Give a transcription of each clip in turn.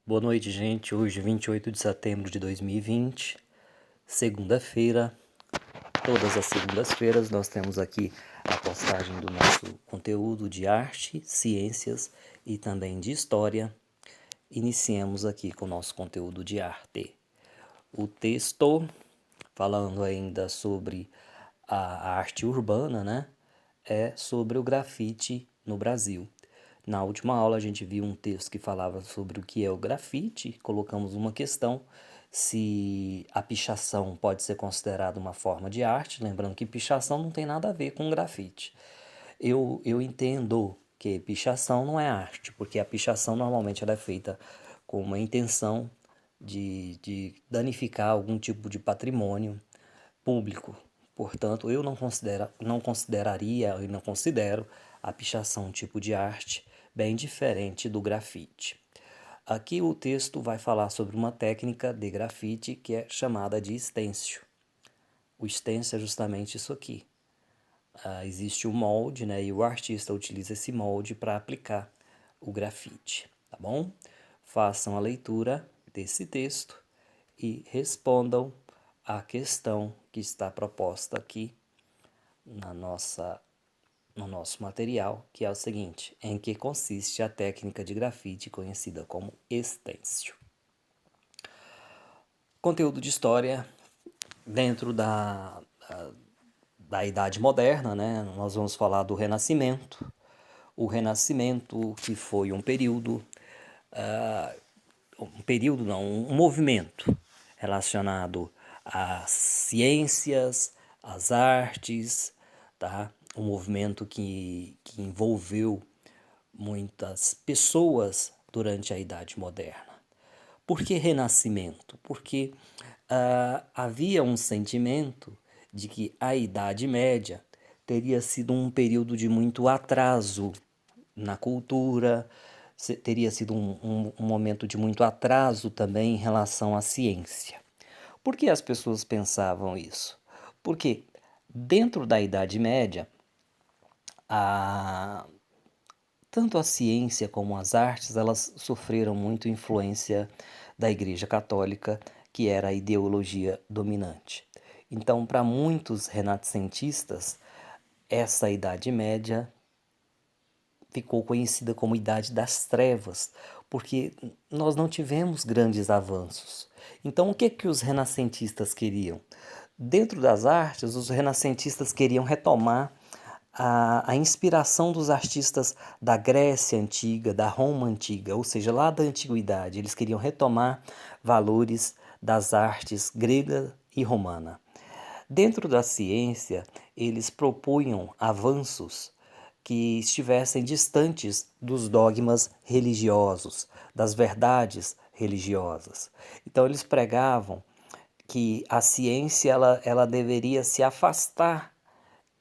Boa noite, gente. Hoje, 28 de setembro de 2020, segunda-feira. Todas as segundas-feiras nós temos aqui a postagem do nosso conteúdo de arte, ciências e também de história. Iniciemos aqui com o nosso conteúdo de arte. O texto, falando ainda sobre a arte urbana, né? É sobre o grafite no Brasil. Na última aula a gente viu um texto que falava sobre o que é o grafite, colocamos uma questão se a pichação pode ser considerada uma forma de arte, lembrando que pichação não tem nada a ver com grafite. Eu entendo que pichação não é arte, porque a pichação normalmente ela é feita com uma intenção de danificar algum tipo de patrimônio público. Portanto, eu não consideraria e não considero a pichação um tipo de arte bem diferente do grafite. Aqui o texto vai falar sobre uma técnica de grafite que é chamada de stencil. O stencil é justamente isso aqui. Existe o molde, né, e o artista utiliza esse molde para aplicar o grafite, tá bom? Façam a leitura desse texto e respondam a questão que está proposta aqui no nosso material, que é o seguinte: em que consiste a técnica de grafite conhecida como stencil. Conteúdo de história dentro da Idade Moderna, né? Nós vamos falar do Renascimento. O Renascimento, que foi um período, um movimento relacionado às ciências, às artes, tá? Um movimento que envolveu muitas pessoas durante a Idade Moderna. Por que Renascimento? Porque havia um sentimento de que a Idade Média teria sido um período de muito atraso na cultura, teria sido um momento de muito atraso também em relação à ciência. Por que as pessoas pensavam isso? Porque dentro da Idade Média, a, tanto a ciência como as artes, elas sofreram muito influência da Igreja Católica, que era a ideologia dominante. Então, para muitos renascentistas, essa Idade Média ficou conhecida como Idade das Trevas, porque nós não tivemos grandes avanços. Então, o que os renascentistas queriam? Dentro das artes, os renascentistas queriam retomar a inspiração dos artistas da Grécia Antiga, da Roma Antiga, ou seja, lá da Antiguidade. Eles queriam retomar valores das artes grega e romana. Dentro da ciência, eles propunham avanços que estivessem distantes dos dogmas religiosos, das verdades religiosas. Então, eles pregavam que a ciência ela deveria se afastar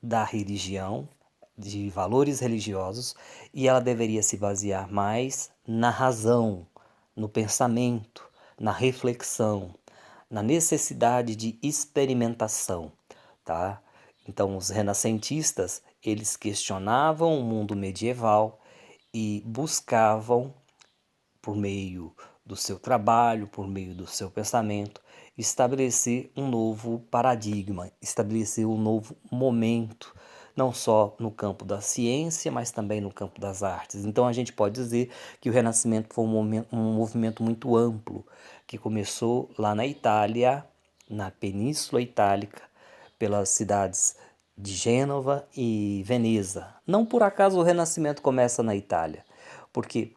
da religião, de valores religiosos, e ela deveria se basear mais na razão, no pensamento, na reflexão, na necessidade de experimentação, tá? Então, os renascentistas, eles questionavam o mundo medieval e buscavam, por meio do seu trabalho, por meio do seu pensamento, estabelecer um novo paradigma, estabelecer um novo momento, não só no campo da ciência, mas também no campo das artes. Então a gente pode dizer que o Renascimento foi um movimento muito amplo, que começou lá na Itália, na Península Itálica, pelas cidades de Gênova e Veneza. Não por acaso o Renascimento começa na Itália, porque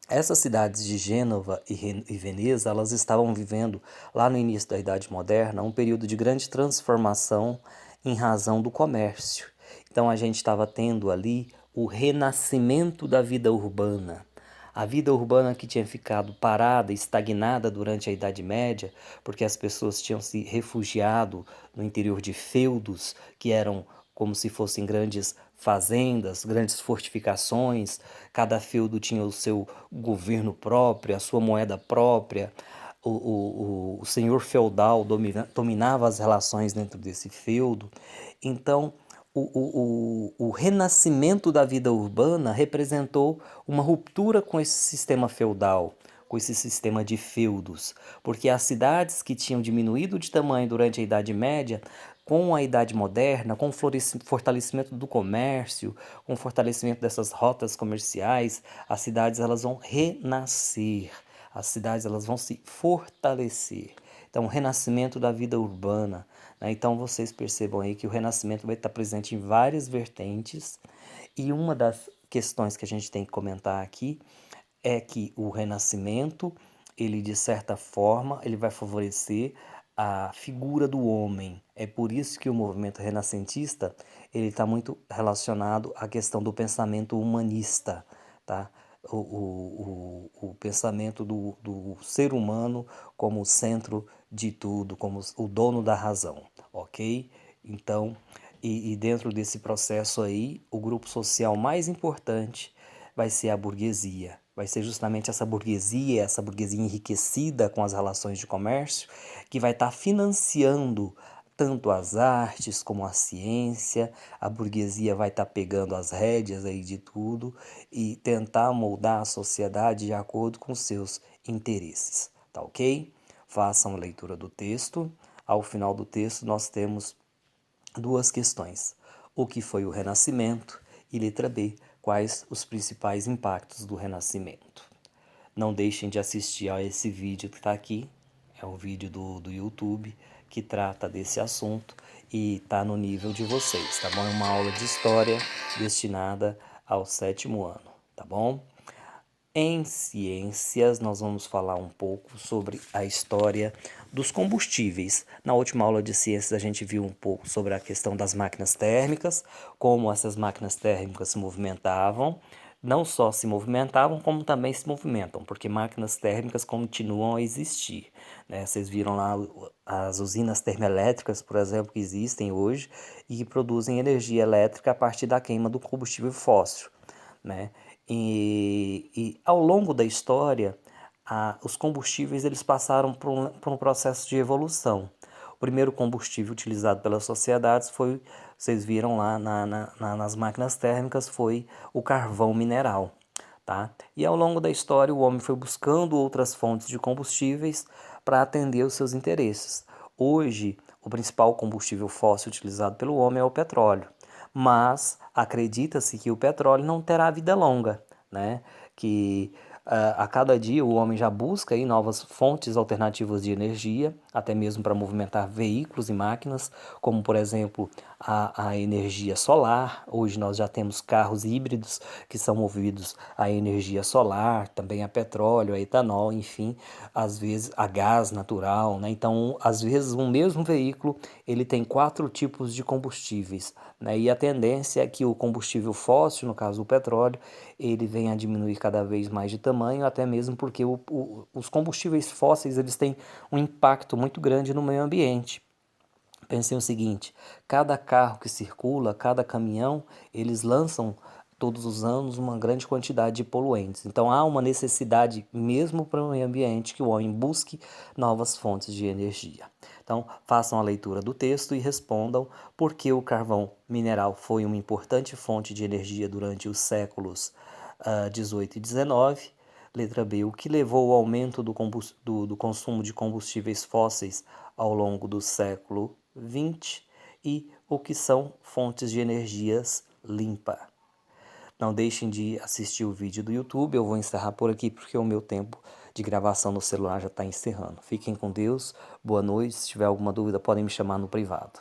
essas cidades de Gênova e Veneza, elas estavam vivendo, lá no início da Idade Moderna, um período de grande transformação em razão do comércio. Então a gente estava tendo ali o renascimento da vida urbana. A vida urbana que tinha ficado parada, estagnada durante a Idade Média, porque as pessoas tinham se refugiado no interior de feudos, que eram como se fossem grandes fazendas, grandes fortificações, cada feudo tinha o seu governo próprio, a sua moeda própria, o senhor feudal dominava as relações dentro desse feudo. Então, o renascimento da vida urbana representou uma ruptura com esse sistema feudal, com esse sistema de feudos, porque as cidades que tinham diminuído de tamanho durante a Idade Média, com a Idade Moderna, com o fortalecimento do comércio, com o fortalecimento dessas rotas comerciais, as cidades elas vão renascer, as cidades elas vão se fortalecer. Então, o renascimento da vida urbana, né? Então, vocês percebam aí que o renascimento vai estar presente em várias vertentes, e uma das questões que a gente tem que comentar aqui é que o renascimento, ele de certa forma, ele vai favorecer a figura do homem. É por isso que o movimento renascentista, ele está muito relacionado à questão do pensamento humanista, tá? O pensamento do ser humano como o centro de tudo, como o dono da razão, ok? Então, e dentro desse processo aí, o grupo social mais importante vai ser a burguesia. Vai ser justamente essa burguesia enriquecida com as relações de comércio, que vai estar financiando tanto as artes como a ciência. A burguesia vai estar pegando as rédeas aí de tudo e tentar moldar a sociedade de acordo com seus interesses, tá ok? Façam a leitura do texto. Ao final do texto nós temos duas questões: o que foi o Renascimento? E letra B, quais os principais impactos do Renascimento? Não deixem de assistir a esse vídeo que está aqui, é um vídeo do YouTube que trata desse assunto e está no nível de vocês, tá bom? É uma aula de história destinada ao 7º ano, tá bom? Em ciências, nós vamos falar um pouco sobre a história dos combustíveis. Na última aula de ciências, a gente viu um pouco sobre a questão das máquinas térmicas, como essas máquinas térmicas se movimentavam. Não só se movimentavam, como também se movimentam, porque máquinas térmicas continuam a existir, né? Vocês viram lá as usinas termoelétricas, por exemplo, que existem hoje e que produzem energia elétrica a partir da queima do combustível fóssil, né? E ao longo da história, os combustíveis eles passaram por um processo de evolução. O primeiro combustível utilizado pelas sociedades foi, vocês viram lá nas máquinas térmicas, foi o carvão mineral. Tá? E ao longo da história, o homem foi buscando outras fontes de combustíveis para atender os seus interesses. Hoje, o principal combustível fóssil utilizado pelo homem é o petróleo, mas acredita-se que o petróleo não terá vida longa, né? Que a cada dia o homem já busca aí novas fontes alternativas de energia, até mesmo para movimentar veículos e máquinas, como por exemplo a energia solar. Hoje nós já temos carros híbridos que são movidos a energia solar, também a petróleo, a etanol, enfim, às vezes a gás natural, né? Então, às vezes um mesmo veículo ele tem 4 tipos de combustíveis, né? E a tendência é que o combustível fóssil, no caso o petróleo, ele venha a diminuir cada vez mais de tamanho, até mesmo porque os combustíveis fósseis eles têm um impacto muito grande no meio ambiente. Pensem o seguinte: cada carro que circula, cada caminhão, eles lançam todos os anos uma grande quantidade de poluentes. Então há uma necessidade, mesmo para o meio ambiente, que o homem busque novas fontes de energia. Então façam a leitura do texto e respondam por que o carvão mineral foi uma importante fonte de energia durante os séculos 18 e 19. Letra B, o que levou ao aumento do consumo de combustíveis fósseis ao longo do século 20 e o que são fontes de energias limpa. Não deixem de assistir o vídeo do YouTube. Eu vou encerrar por aqui porque o meu tempo de gravação no celular já está encerrando. Fiquem com Deus, boa noite. Se tiver alguma dúvida, podem me chamar no privado.